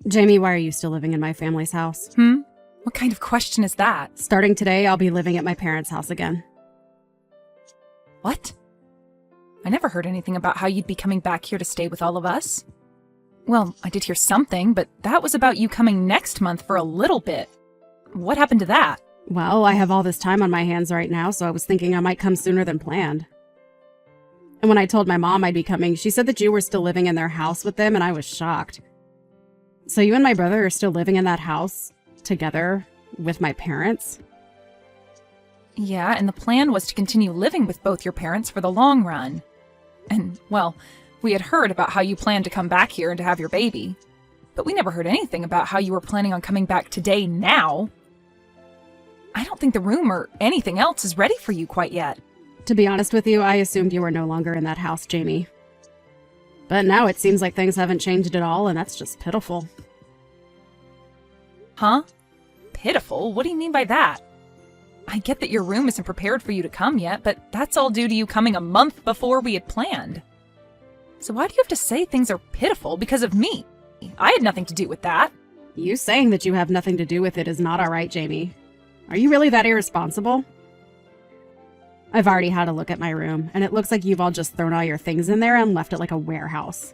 Jamie, why are you still living in my family's house? What kind of question is that? Starting today, I'll be living at my parents' house again. What? I never heard anything about how you'd be coming back here to stay with all of us. Well, I did hear something, but that was about you coming next month for a little bit. What happened to that? Well, I have all this time on my hands right now, so I was thinking I might come sooner than planned. And when I told my mom I'd be coming, she said that you were still living in their house with them, and I was shocked. So you and my brother are still living in that house together with my parents? Yeah, and the plan was to continue living with both your parents for the long run. And, well, we had heard about how you planned to come back here and to have your baby. But we never heard anything about how you were planning on coming back today now. I don't think the room or anything else is ready for you quite yet. To be honest with you, I assumed you were no longer in that house, Jamie. But now it seems like things haven't changed at all, and that's just pitiful. Huh? Pitiful? What do you mean by that? I get that your room isn't prepared for you to come yet, but that's all due to you coming a month before we had planned. So why do you have to say things are pitiful because of me? I had nothing to do with that. You saying that you have nothing to do with it is not all right, Jamie. Are you really that irresponsible? I've already had a look at my room, and it looks like you've all just thrown all your things in there and left it like a warehouse.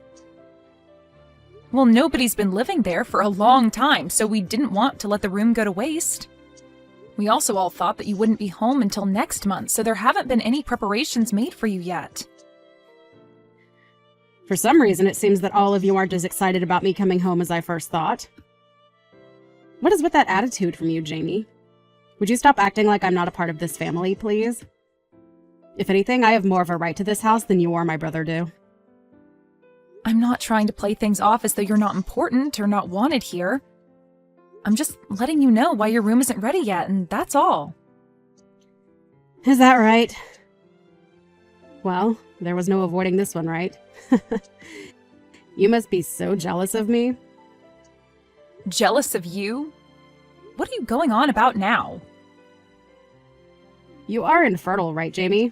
Well, nobody's been living there for a long time, so we didn't want to let the room go to waste. We also all thought that you wouldn't be home until next month, so there haven't been any preparations made for you yet. For some reason, it seems that all of you aren't as excited about me coming home as I first thought. What is with that attitude from you, Jamie? Would you stop acting like I'm not a part of this family, please? If anything, I have more of a right to this house than you or my brother do. I'm not trying to play things off as though you're not important or not wanted here. I'm just letting you know why your room isn't ready yet, and that's all. Is that right? Well, there was no avoiding this one, right? You must be so jealous of me. Jealous of you? What are you going on about now? You are infertile, right, Jamie?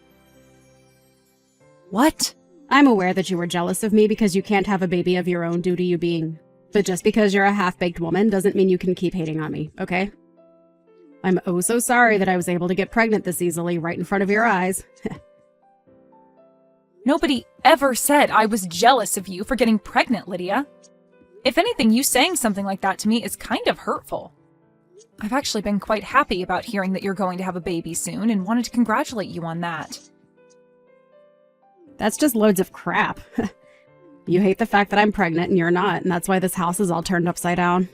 What? I'm aware that you were jealous of me because you can't have a baby of your own due to you being... But just because you're a half-baked woman doesn't mean you can keep hating on me, okay? I'm oh so sorry that I was able to get pregnant this easily right in front of your eyes. Nobody ever said I was jealous of you for getting pregnant, Lydia. If anything, you saying something like that to me is kind of hurtful. I've actually been quite happy about hearing that you're going to have a baby soon and wanted to congratulate you on that. That's just loads of crap. You hate the fact that I'm pregnant and you're not, and that's why this house is all turned upside down.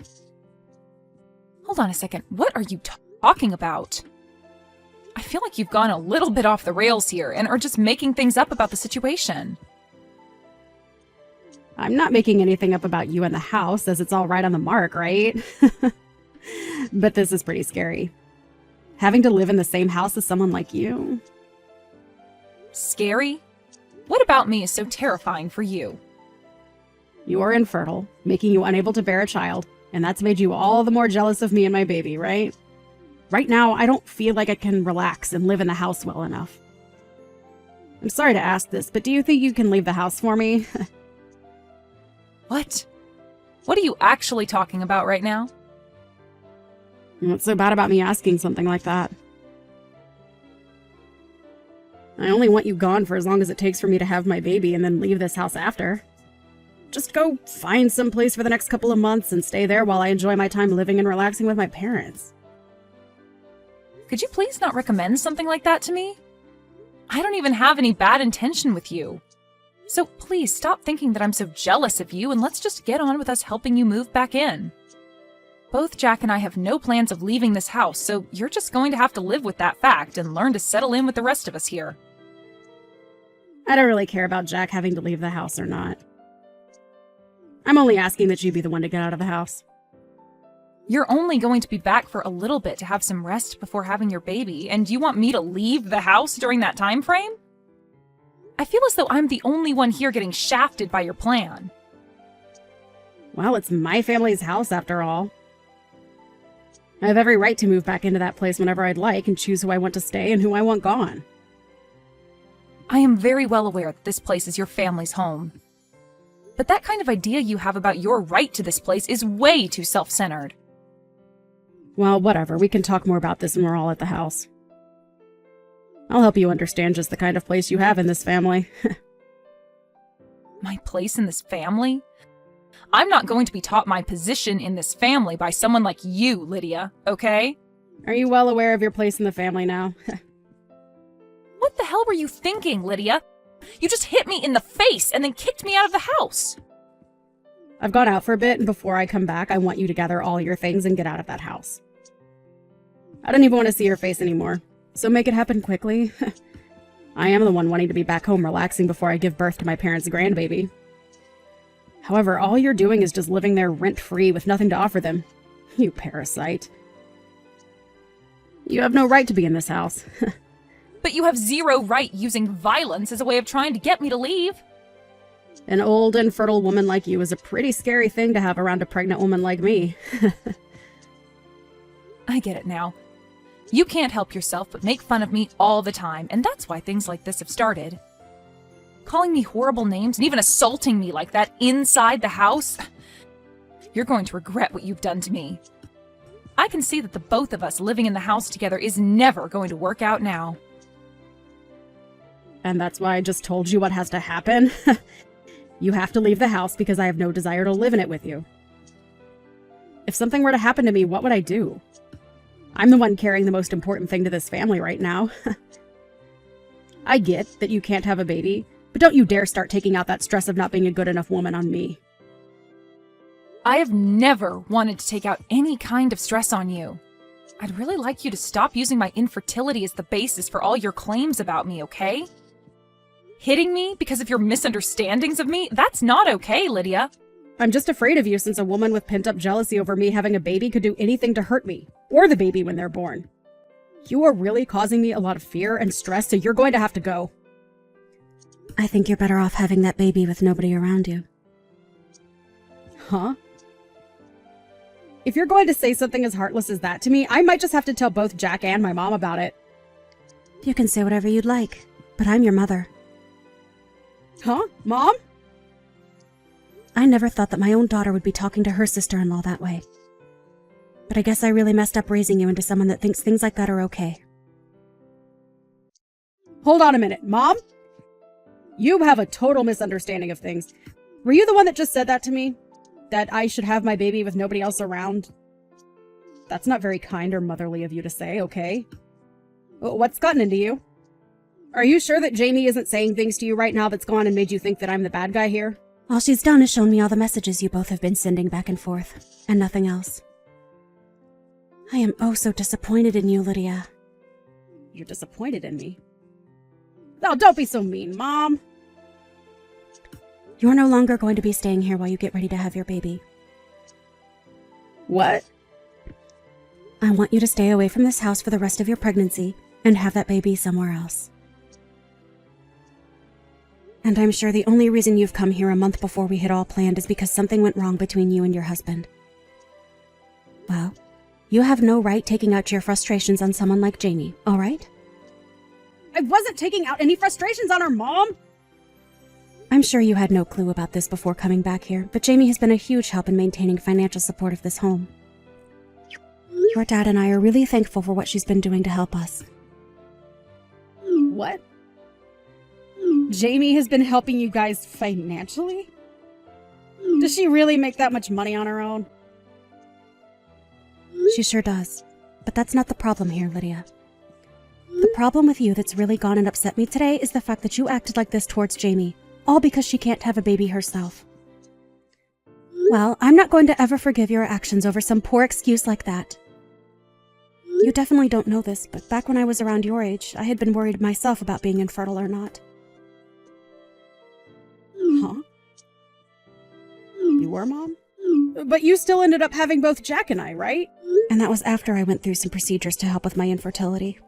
Hold on a second. What are you talking about? I feel like you've gone a little bit off the rails here and are just making things up about the situation. I'm not making anything up about you and the house, as it's all right on the mark, right? But this is pretty scary. Having to live in the same house as someone like you. Scary? What about me is so terrifying for you? You are infertile, making you unable to bear a child, and that's made you all the more jealous of me and my baby, right? Right now, I don't feel like I can relax and live in the house well enough. I'm sorry to ask this, but do you think you can leave the house for me? What? What are you actually talking about right now? What's so bad about me asking something like that? I only want you gone for as long as it takes for me to have my baby and then leave this house after. Just go find some place for the next couple of months and stay there while I enjoy my time living and relaxing with my parents. Could you please not recommend something like that to me? I don't even have any bad intention with you. So please stop thinking that I'm so jealous of you and let's just get on with us helping you move back in. Both Jack and I have no plans of leaving this house, so you're just going to have to live with that fact and learn to settle in with the rest of us here. I don't really care about Jack having to leave the house or not. I'm only asking that you be the one to get out of the house. You're only going to be back for a little bit to have some rest before having your baby, and you want me to leave the house during that time frame? I feel as though I'm the only one here getting shafted by your plan. Well, it's my family's house after all. I have every right to move back into that place whenever I'd like and choose who I want to stay and who I want gone. I am very well aware that this place is your family's home. But that kind of idea you have about your right to this place is way too self-centered. Well, whatever. We can talk more about this when we're all at the house. I'll help you understand just the kind of place you have in this family. My place in this family? I'm not going to be taught my position in this family by someone like you, Lydia, okay? Are you well aware of your place in the family now? What the hell were you thinking, Lydia? You just hit me in the face and then kicked me out of the house. I've gone out for a bit, and before I come back, I want you to gather all your things and get out of that house. I don't even want to see your face anymore, so make it happen quickly. I am the one wanting to be back home relaxing before I give birth to my parents' grandbaby. However, all you're doing is just living there rent-free with nothing to offer them. You parasite. You have no right to be in this house. But you have zero right using violence as a way of trying to get me to leave. An old, infertile woman like you is a pretty scary thing to have around a pregnant woman like me. I get it now. You can't help yourself but make fun of me all the time, and that's why things like this have started. Calling me horrible names and even assaulting me like that inside the house. You're going to regret what you've done to me. I can see that the both of us living in the house together is never going to work out now. And that's why I just told you what has to happen? You have to leave the house because I have no desire to live in it with you. If something were to happen to me, what would I do? I'm the one carrying the most important thing to this family right now. I get that you can't have a baby, but don't you dare start taking out that stress of not being a good enough woman on me. I have never wanted to take out any kind of stress on you. I'd really like you to stop using my infertility as the basis for all your claims about me, okay? Hitting me because of your misunderstandings of me? That's not okay, Lydia. I'm just afraid of you since a woman with pent-up jealousy over me having a baby could do anything to hurt me, or the baby when they're born. You are really causing me a lot of fear and stress, so you're going to have to go. I think you're better off having that baby with nobody around you. Huh? If you're going to say something as heartless as that to me, I might just have to tell both Jack and my mom about it. You can say whatever you'd like, but I'm your mother. Huh? Mom? I never thought that my own daughter would be talking to her sister-in-law that way. But I guess I really messed up raising you into someone that thinks things like that are okay. Hold on a minute, Mom? You have a total misunderstanding of things. Were you the one that just said that to me? That I should have my baby with nobody else around? That's not very kind or motherly of you to say, okay? What's gotten into you? Are you sure that Jamie isn't saying things to you right now that's gone and made you think that I'm the bad guy here? All she's done is shown me all the messages you both have been sending back and forth, and nothing else. I am oh so disappointed in you, Lydia. You're disappointed in me? Oh, don't be so mean, Mom! You're no longer going to be staying here while you get ready to have your baby. What? I want you to stay away from this house for the rest of your pregnancy and have that baby somewhere else. And I'm sure the only reason you've come here a month before we had all planned is because something went wrong between you and your husband. Well, you have no right taking out your frustrations on someone like Jamie, all right? I wasn't taking out any frustrations on her, Mom! I'm sure you had no clue about this before coming back here, but Jamie has been a huge help in maintaining financial support of this home. Your dad and I are really thankful for what she's been doing to help us. What? Jamie has been helping you guys financially? Does she really make that much money on her own? She sure does. But that's not the problem here, Lydia. The problem with you that's really gone and upset me today is the fact that you acted like this towards Jamie, all because she can't have a baby herself. Well, I'm not going to ever forgive your actions over some poor excuse like that. You definitely don't know this, but back when I was around your age, I had been worried myself about being infertile or not. Huh? You were, Mom? But you still ended up having both Jack and I, right? And that was after I went through some procedures to help with my infertility.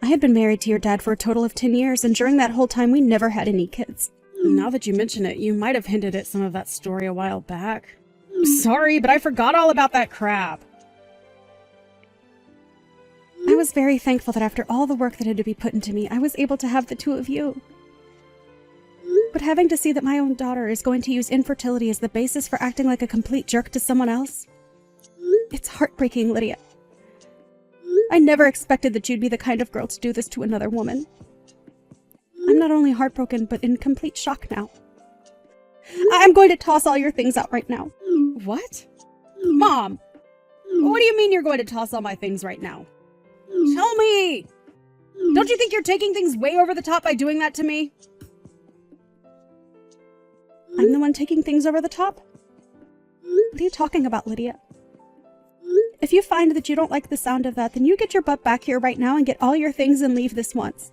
I had been married to your dad for a total of 10 years, and during that whole time we never had any kids. Now that you mention it, you might have hinted at some of that story a while back. Sorry, but I forgot all about that crap. I was very thankful that after all the work that had to be put into me, I was able to have the two of you. But having to see that my own daughter is going to use infertility as the basis for acting like a complete jerk to someone else, it's heartbreaking, Lydia. I never expected that you'd be the kind of girl to do this to another woman. I'm not only heartbroken, but in complete shock now. I'm going to toss all your things out right now. What? Mom! What do you mean you're going to toss all my things right now? Tell me! Don't you think you're taking things way over the top by doing that to me? I'm the one taking things over the top? What are you talking about, Lydia? If you find that you don't like the sound of that, then you get your butt back here right now and get all your things and leave this once.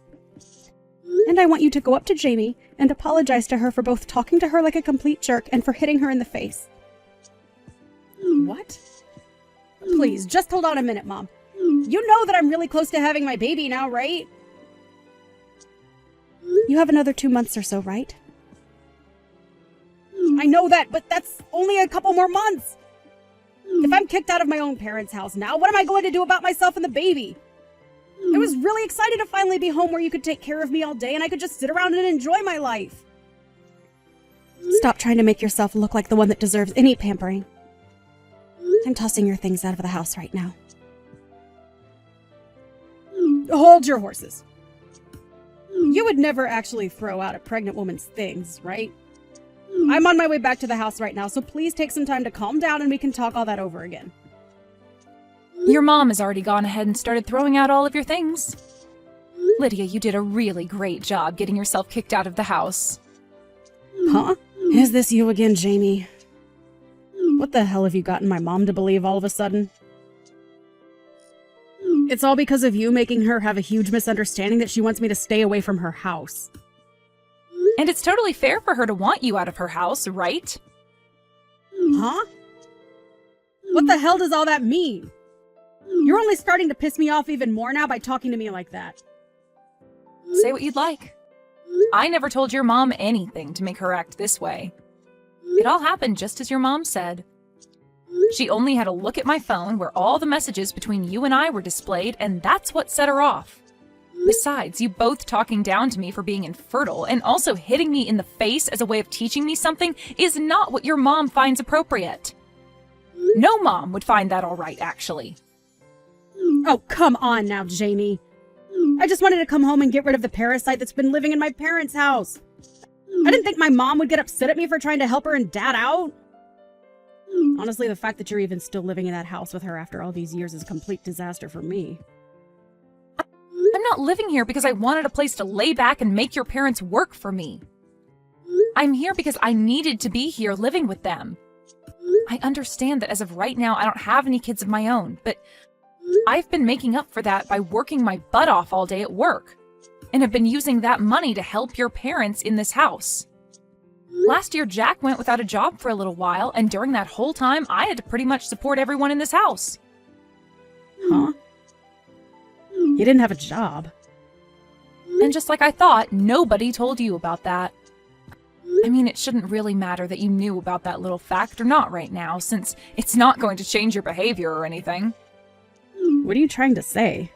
And I want you to go up to Jamie and apologize to her for both talking to her like a complete jerk and for hitting her in the face. What? Please, just hold on a minute, Mom. You know that I'm really close to having my baby now, right? You have another 2 months or so, right? I know that, but that's only a couple more months. If I'm kicked out of my own parents' house now, what am I going to do about myself and the baby? I was really excited to finally be home where you could take care of me all day and I could just sit around and enjoy my life. Stop trying to make yourself look like the one that deserves any pampering. I'm tossing your things out of the house right now. Hold your horses. You would never actually throw out a pregnant woman's things, right? I'm on my way back to the house right now, so please take some time to calm down and we can talk all that over again. Your mom has already gone ahead and started throwing out all of your things. Lydia, you did a really great job getting yourself kicked out of the house. Huh? Is this you again, Jamie? What the hell have you gotten my mom to believe all of a sudden? It's all because of you making her have a huge misunderstanding that she wants me to stay away from her house. And it's totally fair for her to want you out of her house, right? Huh? What the hell does all that mean? You're only starting to piss me off even more now by talking to me like that. Say what you'd like. I never told your mom anything to make her act this way. It all happened just as your mom said. She only had a look at my phone where all the messages between you and I were displayed, and that's what set her off. Besides, you both talking down to me for being infertile and also hitting me in the face as a way of teaching me something is not what your mom finds appropriate. No mom would find that all right, actually. Oh, come on now, Jamie. I just wanted to come home and get rid of the parasite that's been living in my parents' house. I didn't think my mom would get upset at me for trying to help her and Dad out. Honestly, the fact that you're even still living in that house with her after all these years is a complete disaster for me. I'm not living here because I wanted a place to lay back and make your parents work for me. I'm here because I needed to be here living with them. I understand that as of right now, I don't have any kids of my own, but I've been making up for that by working my butt off all day at work, and have been using that money to help your parents in this house. Last year, Jack went without a job for a little while, and during that whole time, I had to pretty much support everyone in this house. Huh? You didn't have a job. And just like I thought, nobody told you about that. I mean, it shouldn't really matter that you knew about that little fact or not right now, since it's not going to change your behavior or anything. What are you trying to say?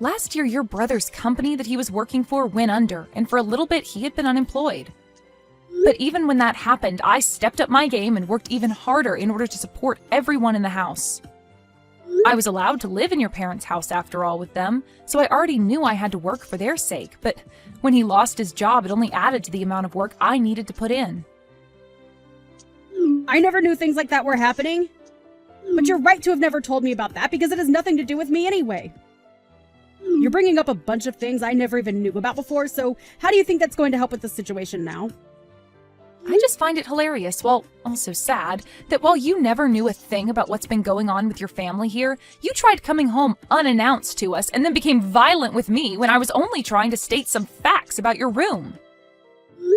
Last year, your brother's company that he was working for went under, and for a little bit, he had been unemployed. But even when that happened, I stepped up my game and worked even harder in order to support everyone in the house. I was allowed to live in your parents' house after all with them, so I already knew I had to work for their sake, but when he lost his job, it only added to the amount of work I needed to put in. I never knew things like that were happening. But you're right to have never told me about that because it has nothing to do with me anyway. You're bringing up a bunch of things I never even knew about before, so how do you think that's going to help with the situation now? I just find it hilarious, well, also sad, that while you never knew a thing about what's been going on with your family here, you tried coming home unannounced to us and then became violent with me when I was only trying to state some facts about your room.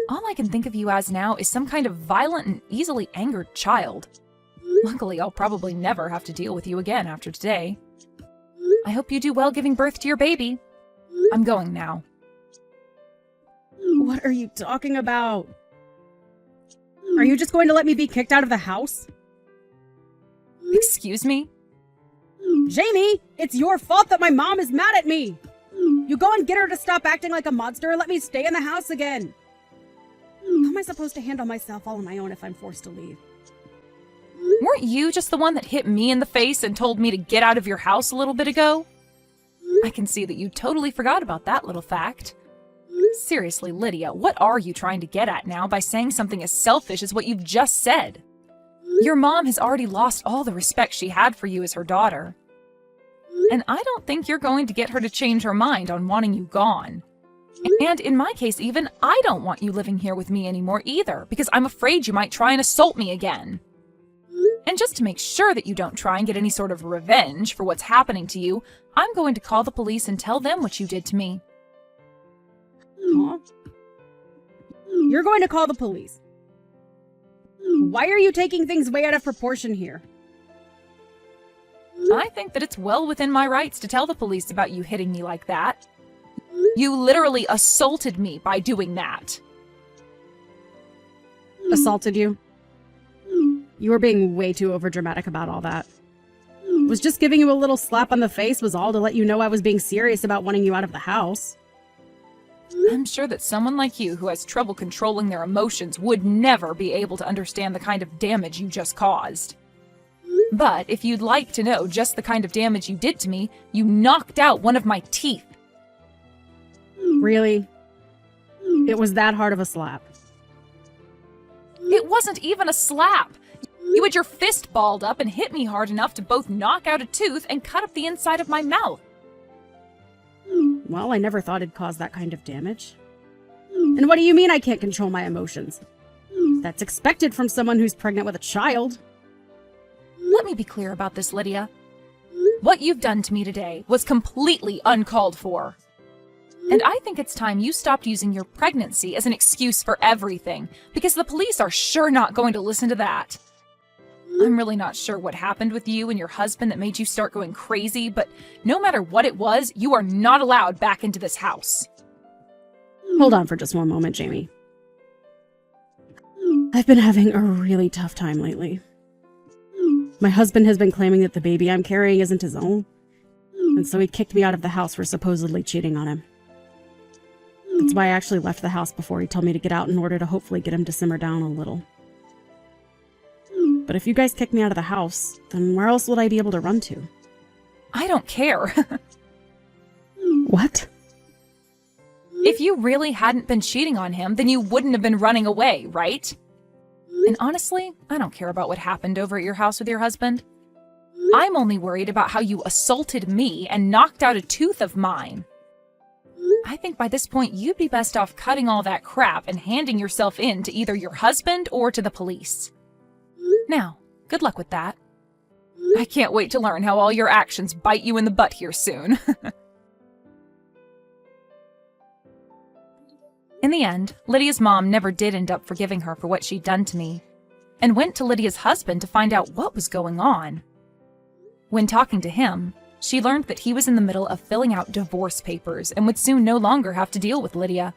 All I can think of you as now is some kind of violent and easily angered child. Luckily, I'll probably never have to deal with you again after today. I hope you do well giving birth to your baby. I'm going now. What are you talking about? Are you just going to let me be kicked out of the house? Excuse me? Jamie, it's your fault that my mom is mad at me. You go and get her to stop acting like a monster and let me stay in the house again. How am I supposed to handle myself all on my own if I'm forced to leave? Weren't you just the one that hit me in the face and told me to get out of your house a little bit ago? I can see that you totally forgot about that little fact. Seriously, Lydia, what are you trying to get at now by saying something as selfish as what you've just said? Your mom has already lost all the respect she had for you as her daughter. And I don't think you're going to get her to change her mind on wanting you gone. And in my case even, I don't want you living here with me anymore either, because I'm afraid you might try and assault me again. And just to make sure that you don't try and get any sort of revenge for what's happening to you, I'm going to call the police and tell them what you did to me. Huh? You're going to call the police. Why are you taking things way out of proportion here? I think that it's well within my rights to tell the police about you hitting me like that. You literally assaulted me by doing that. Assaulted you? You were being way too overdramatic about all that. Was just giving you a little slap on the face was all to let you know I was being serious about wanting you out of the house. I'm sure that someone like you who has trouble controlling their emotions would never be able to understand the kind of damage you just caused. But if you'd like to know just the kind of damage you did to me, you knocked out one of my teeth. Really? It was that hard of a slap. It wasn't even a slap. You had your fist balled up and hit me hard enough to both knock out a tooth and cut up the inside of my mouth. Well, I never thought it'd cause that kind of damage. And what do you mean I can't control my emotions? That's expected from someone who's pregnant with a child. Let me be clear about this, Lydia. What you've done to me today was completely uncalled for. And I think it's time you stopped using your pregnancy as an excuse for everything, because the police are sure not going to listen to that. I'm really not sure what happened with you and your husband that made you start going crazy, but no matter what it was, you are not allowed back into this house. Hold on for just one moment, Jamie. I've been having a really tough time lately. My husband has been claiming that the baby I'm carrying isn't his own, and so he kicked me out of the house for supposedly cheating on him. That's why I actually left the house before he told me to get out in order to hopefully get him to simmer down a little. But if you guys kick me out of the house, then where else would I be able to run to? I don't care. What? If you really hadn't been cheating on him, then you wouldn't have been running away, right? And honestly, I don't care about what happened over at your house with your husband. I'm only worried about how you assaulted me and knocked out a tooth of mine. I think by this point you'd be best off cutting all that crap and handing yourself in to either your husband or to the police. Now, good luck with that. I can't wait to learn how all your actions bite you in the butt here soon. In the end, Lydia's mom never did end up forgiving her for what she'd done to me, and went to Lydia's husband to find out what was going on. When talking to him, she learned that he was in the middle of filling out divorce papers and would soon no longer have to deal with Lydia.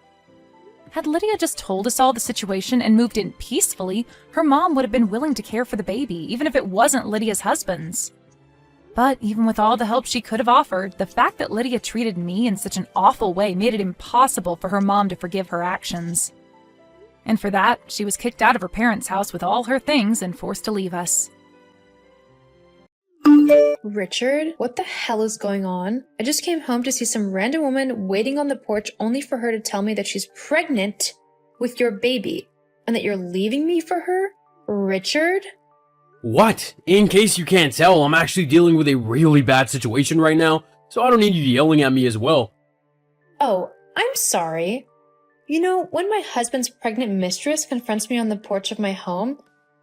Had Lydia just told us all the situation and moved in peacefully, her mom would have been willing to care for the baby, even if it wasn't Lydia's husband's. But even with all the help she could have offered, the fact that Lydia treated me in such an awful way made it impossible for her mom to forgive her actions. And for that, she was kicked out of her parents' house with all her things and forced to leave us. Richard, what the hell is going on? I just came home to see some random woman waiting on the porch only for her to tell me that she's pregnant with your baby and that you're leaving me for her? Richard? What? In case you can't tell, I'm actually dealing with a really bad situation right now, so I don't need you yelling at me as well. Oh, I'm sorry. You know, when my husband's pregnant mistress confronts me on the porch of my home,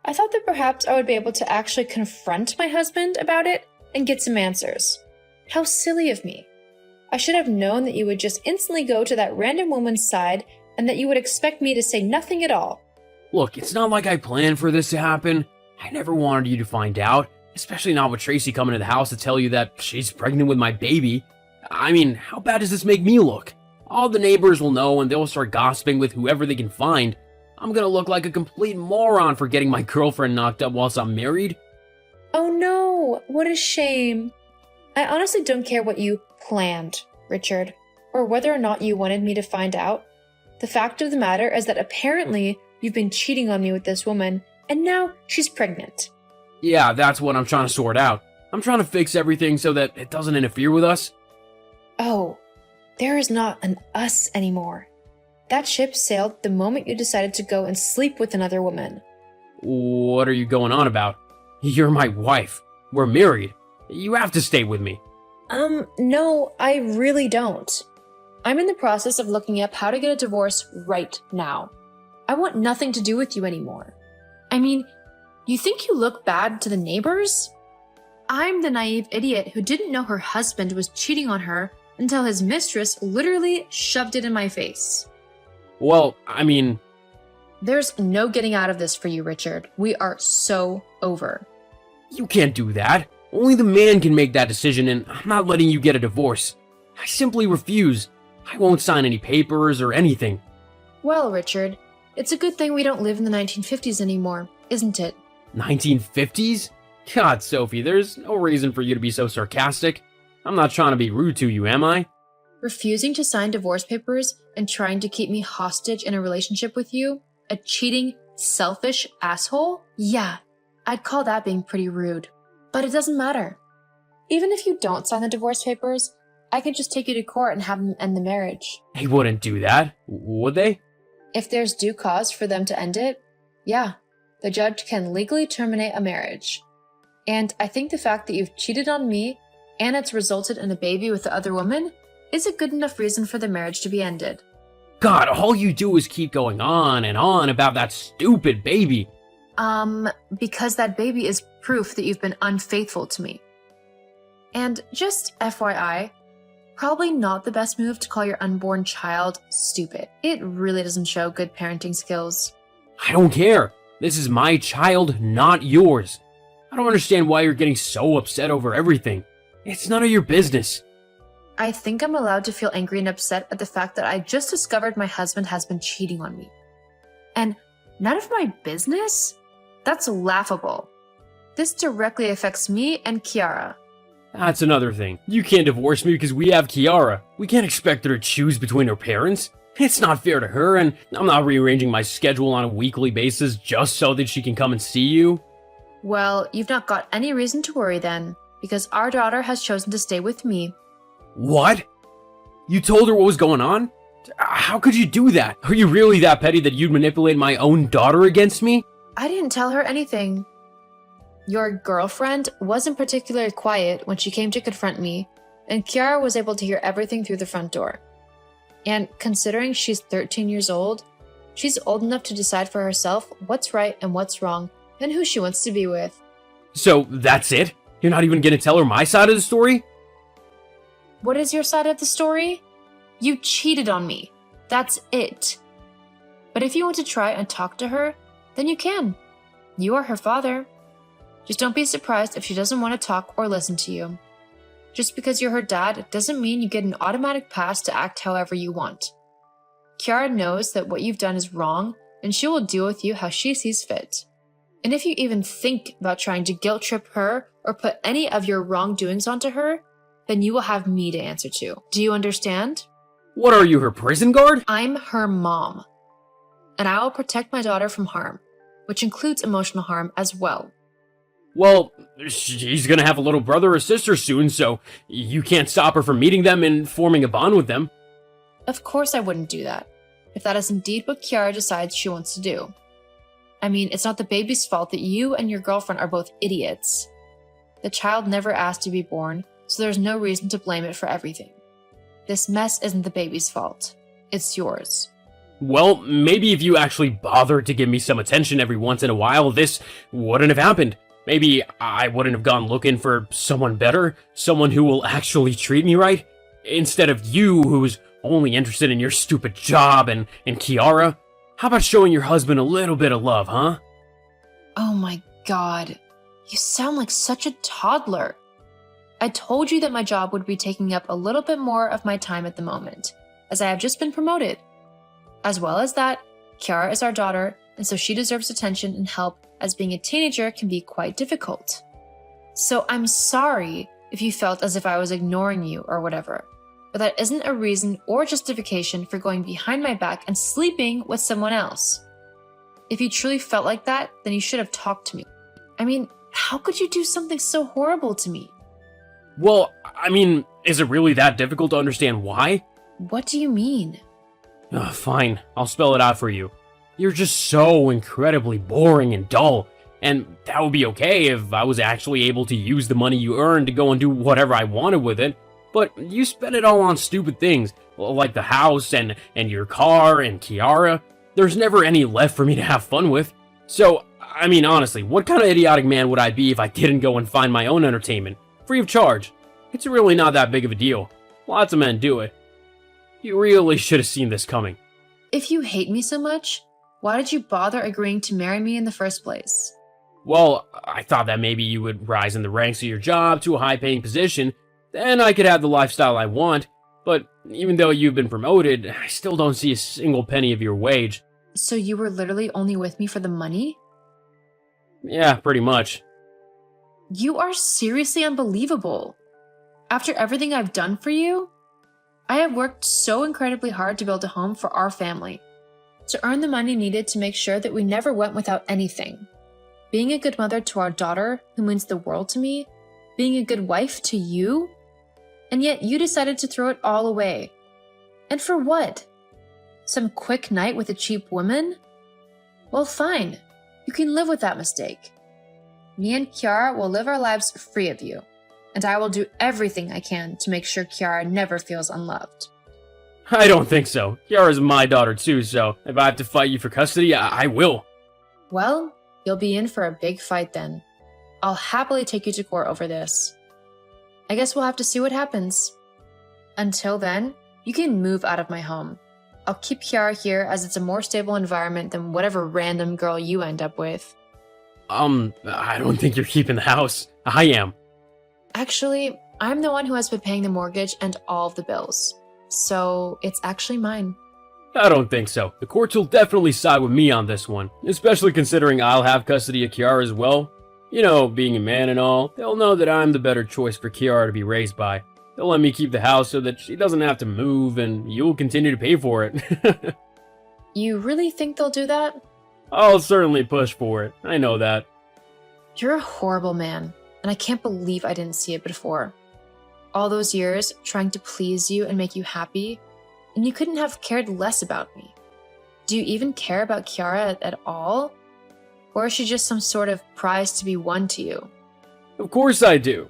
I thought that perhaps I would be able to actually confront my husband about it and get some answers. How silly of me. I should have known that you would just instantly go to that random woman's side and that you would expect me to say nothing at all. Look, it's not like I planned for this to happen. I never wanted you to find out, especially not with Tracy coming to the house to tell you that she's pregnant with my baby. I mean, how bad does this make me look? All the neighbors will know and they'll start gossiping with whoever they can find. I'm gonna look like a complete moron for getting my girlfriend knocked up whilst I'm married. Oh no, what a shame. I honestly don't care what you planned, Richard, or whether or not you wanted me to find out. The fact of the matter is that apparently you've been cheating on me with this woman, and now she's pregnant. Yeah, that's what I'm trying to sort out. I'm trying to fix everything so that it doesn't interfere with us. Oh, there is not an us anymore. That ship sailed the moment you decided to go and sleep with another woman. What are you going on about? You're my wife. We're married. You have to stay with me. No, I really don't. I'm in the process of looking up how to get a divorce right now. I want nothing to do with you anymore. I mean, you think you look bad to the neighbors? I'm the naive idiot who didn't know her husband was cheating on her until his mistress literally shoved it in my face. Well, I mean, There's no getting out of this for you, Richard. We are so over. you can't do that. Only the man can make that decision, and I'm not letting you get a divorce. I simply refuse. I won't sign any papers or anything. Well, Richard, it's a good thing we don't live in the 1950s anymore, isn't it? 1950s? God, Sophie, there's no reason for you to be so sarcastic. I'm not trying to be rude to you, am I? Refusing to sign divorce papers and trying to keep me hostage in a relationship with you? A cheating, selfish asshole? Yeah, I'd call that being pretty rude. But it doesn't matter. Even if you don't sign the divorce papers, I could just take you to court and have them end the marriage. They wouldn't do that, would they? If there's due cause for them to end it, yeah, the judge can legally terminate a marriage. And I think the fact that you've cheated on me and it's resulted in a baby with the other woman is a good enough reason for the marriage to be ended. God, all you do is keep going on and on about that stupid baby. Because that baby is proof that you've been unfaithful to me. And just FYI, probably not the best move to call your unborn child stupid. It really doesn't show good parenting skills. I don't care. This is my child, not yours. I don't understand why you're getting so upset over everything. It's none of your business. I think I'm allowed to feel angry and upset at the fact that I just discovered my husband has been cheating on me. And none of my business? That's laughable. This directly affects me and Kiara. That's another thing. You can't divorce me because we have Kiara. We can't expect her to choose between her parents. It's not fair to her, and I'm not rearranging my schedule on a weekly basis just so that she can come and see you. Well, you've not got any reason to worry then, because our daughter has chosen to stay with me. What? You told her what was going on? How could you do that? Are you really that petty that you'd manipulate my own daughter against me? I didn't tell her anything. Your girlfriend wasn't particularly quiet when she came to confront me, and Kiara was able to hear everything through the front door. And considering she's 13 years old, she's old enough to decide for herself what's right and what's wrong, and who she wants to be with. So that's it? You're not even gonna tell her my side of the story? What is your side of the story? You cheated on me. That's it. But if you want to try and talk to her, then you can. You are her father. Just don't be surprised if she doesn't want to talk or listen to you. Just because you're her dad doesn't mean you get an automatic pass to act however you want. Kiara knows that what you've done is wrong, and she will deal with you how she sees fit. And if you even think about trying to guilt trip her or put any of your wrongdoings onto her, then you will have me to answer to. Do you understand? What are you, her prison guard? I'm her mom. And I will protect my daughter from harm, which includes emotional harm as well. Well, she's gonna have a little brother or sister soon, so you can't stop her from meeting them and forming a bond with them. Of course I wouldn't do that, if that is indeed what Kiara decides she wants to do. I mean, it's not the baby's fault that you and your girlfriend are both idiots. The child never asked to be born, so there's no reason to blame it for everything. This mess isn't the baby's fault. It's yours. Well, maybe if you actually bothered to give me some attention every once in a while, this wouldn't have happened. Maybe I wouldn't have gone looking for someone better, someone who will actually treat me right, instead of you who's only interested in your stupid job and Kiara. How about showing your husband a little bit of love, huh? Oh my god. You sound like such a toddler. I told you that my job would be taking up a little bit more of my time at the moment, as I have just been promoted. As well as that, Kiara is our daughter, and so she deserves attention and help, as being a teenager can be quite difficult. So I'm sorry if you felt as if I was ignoring you or whatever. but that isn't a reason or justification for going behind my back and sleeping with someone else. If you truly felt like that, then you should have talked to me. I mean, how could you do something so horrible to me? Well, I mean, is it really that difficult to understand why? What do you mean? Fine, I'll spell it out for you. You're just so incredibly boring and dull, and that would be okay if I was actually able to use the money you earned to go and do whatever I wanted with it, but you spend it all on stupid things, like the house and your car and Kiara. There's never any left for me to have fun with. So, I mean, honestly, what kind of idiotic man would I be if I didn't go and find my own entertainment, free of charge? It's really not that big of a deal. Lots of men do it. You really should have seen this coming. If you hate me so much, why did you bother agreeing to marry me in the first place? Well, I thought that maybe you would rise in the ranks of your job to a high-paying position, then I could have the lifestyle I want, but even though you've been promoted, I still don't see a single penny of your wage. So you were literally only with me for the money? Yeah, pretty much. You are seriously unbelievable. After everything I've done for you, I have worked so incredibly hard to build a home for our family, to earn the money needed to make sure that we never went without anything. Being a good mother to our daughter, who means the world to me, being a good wife to you, and yet you decided to throw it all away. And for what? Some quick night with a cheap woman? Well, fine. You can live with that mistake. Me and Kiara will live our lives free of you, and I will do everything I can to make sure Kiara never feels unloved. I don't think so. Kiara's my daughter too, so if I have to fight you for custody, I will. Well, you'll be in for a big fight then. I'll happily take you to court over this. I guess we'll have to see what happens. Until then, you can move out of my home. I'll keep Kiara here as it's a more stable environment than whatever random girl you end up with. I don't think you're keeping the house. I am. Actually, I'm the one who has been paying the mortgage and all of the bills. So it's actually mine. I don't think so. The courts will definitely side with me on this one, especially considering I'll have custody of Kiara as well. You know, being a man and all, they'll know that I'm the better choice for Kiara to be raised by. They'll let me keep the house so that she doesn't have to move and you'll continue to pay for it. You really think they'll do that? I'll certainly push for it. I know that. You're a horrible man, and I can't believe I didn't see it before. All those years trying to please you and make you happy, and you couldn't have cared less about me. Do you even care about Kiara at all? Or is she just some sort of prize to be won to you? Of course I do.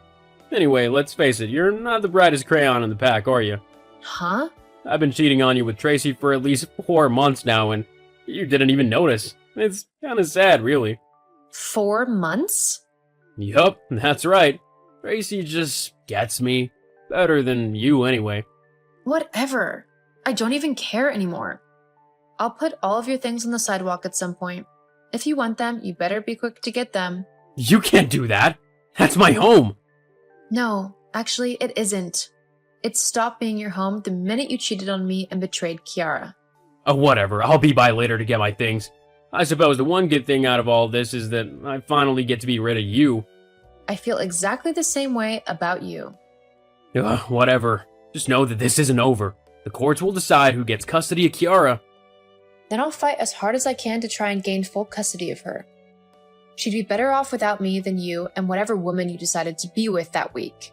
Anyway, let's face it, you're not the brightest crayon in the pack, are you? Huh? I've been cheating on you with Tracy for at least 4 months now, and you didn't even notice. It's kinda sad, really. 4 months? Yup, that's right. Tracy just gets me. Better than you, anyway. Whatever. I don't even care anymore. I'll put all of your things on the sidewalk at some point. If you want them, you better be quick to get them. You can't do that! That's my home! No, actually, it isn't. It stopped being your home the minute you cheated on me and betrayed Kiara. Oh, whatever. I'll be by later to get my things. I suppose the one good thing out of all this is that I finally get to be rid of you. I feel exactly the same way about you. Ugh, whatever. Just know that this isn't over. The courts will decide who gets custody of Kiara. Then I'll fight as hard as I can to try and gain full custody of her. She'd be better off without me than you and whatever woman you decided to be with that week.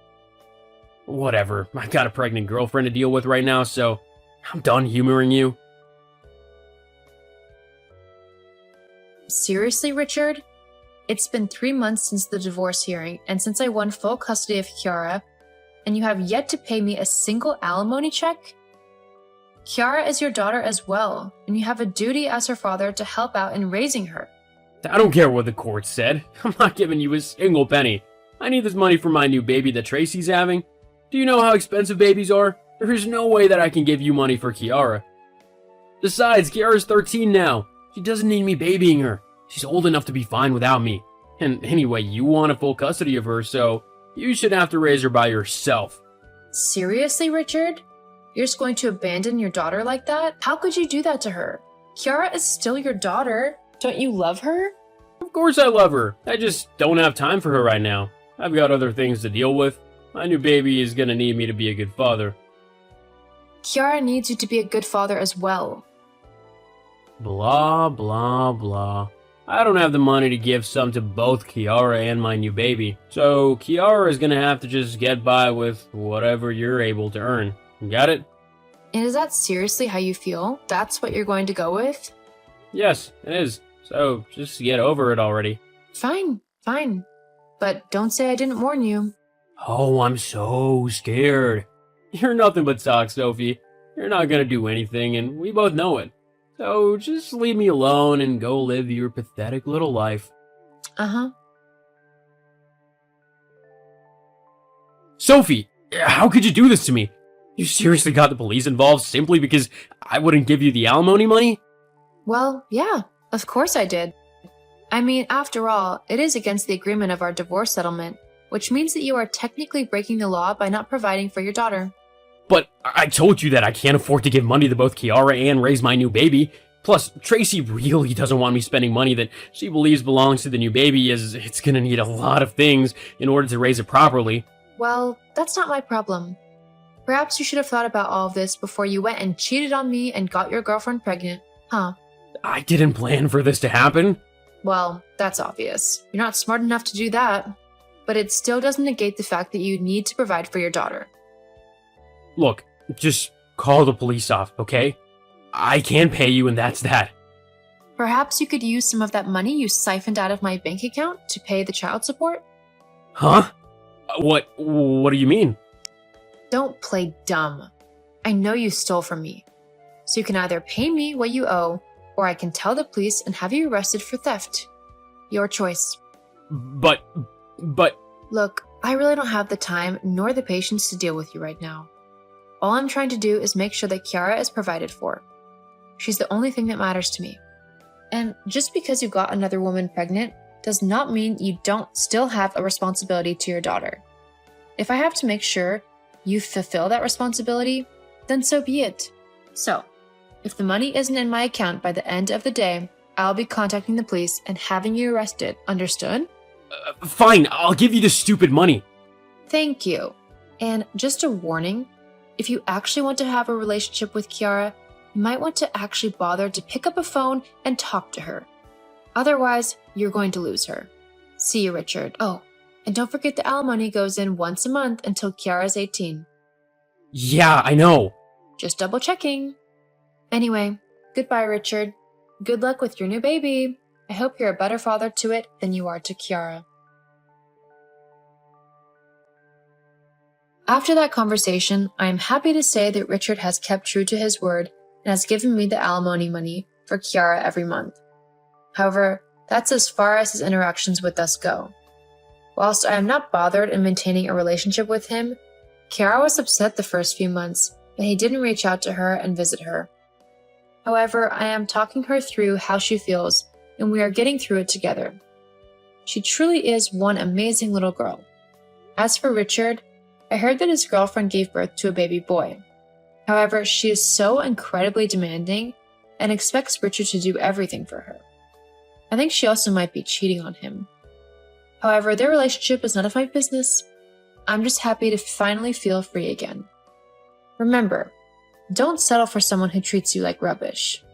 Whatever. I've got a pregnant girlfriend to deal with right now, so I'm done humoring you. Seriously, Richard? It's been 3 months since the divorce hearing and since I won full custody of Kiara, and you have yet to pay me a single alimony check? Kiara is your daughter as well, and you have a duty as her father to help out in raising her. I don't care what the court said. I'm not giving you a single penny. I need this money for my new baby that Tracy's having. Do you know how expensive babies are? There is no way that I can give you money for Kiara. Besides, Kiara's 13 now. She doesn't need me babying her. She's old enough to be fine without me. And anyway, you want full custody of her, so you should have to raise her by yourself. Seriously, Richard? You're just going to abandon your daughter like that? How could you do that to her? Kiara is still your daughter. Don't you love her? Of course I love her. I just don't have time for her right now. I've got other things to deal with. My new baby is gonna need me to be a good father. Kiara needs you to be a good father as well. Blah, blah, blah. I don't have the money to give some to both Kiara and my new baby, so Kiara is gonna have to just get by with whatever you're able to earn. Got it? And is that seriously how you feel? That's what you're going to go with? Yes, it is. So just get over it already. Fine, fine. But don't say I didn't warn you. Oh, I'm so scared. You're nothing but talk, Sophie. You're not gonna do anything, and we both know it. So just leave me alone and go live your pathetic little life. Uh-huh. Sophie, how could you do this to me? You seriously got the police involved simply because I wouldn't give you the alimony money? Well, yeah, of course I did. I mean, after all, it is against the agreement of our divorce settlement, which means that you are technically breaking the law by not providing for your daughter. But I told you that I can't afford to give money to both Kiara and raise my new baby. Plus, Tracy really doesn't want me spending money that she believes belongs to the new baby, as it's gonna need a lot of things in order to raise it properly. Well, that's not my problem. Perhaps you should have thought about all of this before you went and cheated on me and got your girlfriend pregnant, huh? I didn't plan for this to happen. Well, that's obvious. You're not smart enough to do that. But it still doesn't negate the fact that you need to provide for your daughter. Look, just call the police off, okay? I can't pay you and that's that. Perhaps you could use some of that money you siphoned out of my bank account to pay the child support? Huh? What do you mean? Don't play dumb. I know you stole from me. So you can either pay me what you owe, or I can tell the police and have you arrested for theft. Your choice. But... Look, I really don't have the time nor the patience to deal with you right now. All I'm trying to do is make sure that Kiara is provided for. She's the only thing that matters to me. And just because you got another woman pregnant does not mean you don't still have a responsibility to your daughter. If I have to make sure you fulfill that responsibility, then so be it. So, if the money isn't in my account by the end of the day, I'll be contacting the police and having you arrested, understood? Fine, I'll give you the stupid money. Thank you. And just a warning, if you actually want to have a relationship with Kiara, you might want to actually bother to pick up a phone and talk to her. Otherwise, you're going to lose her. See you, Richard. Oh, and don't forget the alimony goes in once a month until Kiara's 18. Yeah, I know. Just double checking. Anyway, goodbye, Richard. Good luck with your new baby. I hope you're a better father to it than you are to Kiara. After that conversation, I am happy to say that Richard has kept true to his word and has given me the alimony money for Kiara every month. However, that's as far as his interactions with us go. Whilst I am not bothered in maintaining a relationship with him, Kiara was upset the first few months that he didn't reach out to her and visit her. However, I am talking her through how she feels, and we are getting through it together. She truly is one amazing little girl. As for Richard, I heard that his girlfriend gave birth to a baby boy. However, she is so incredibly demanding and expects Richard to do everything for her. I think she also might be cheating on him. However, their relationship is none of my business. I'm just happy to finally feel free again. Remember, don't settle for someone who treats you like rubbish.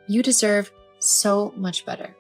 You deserve so much better.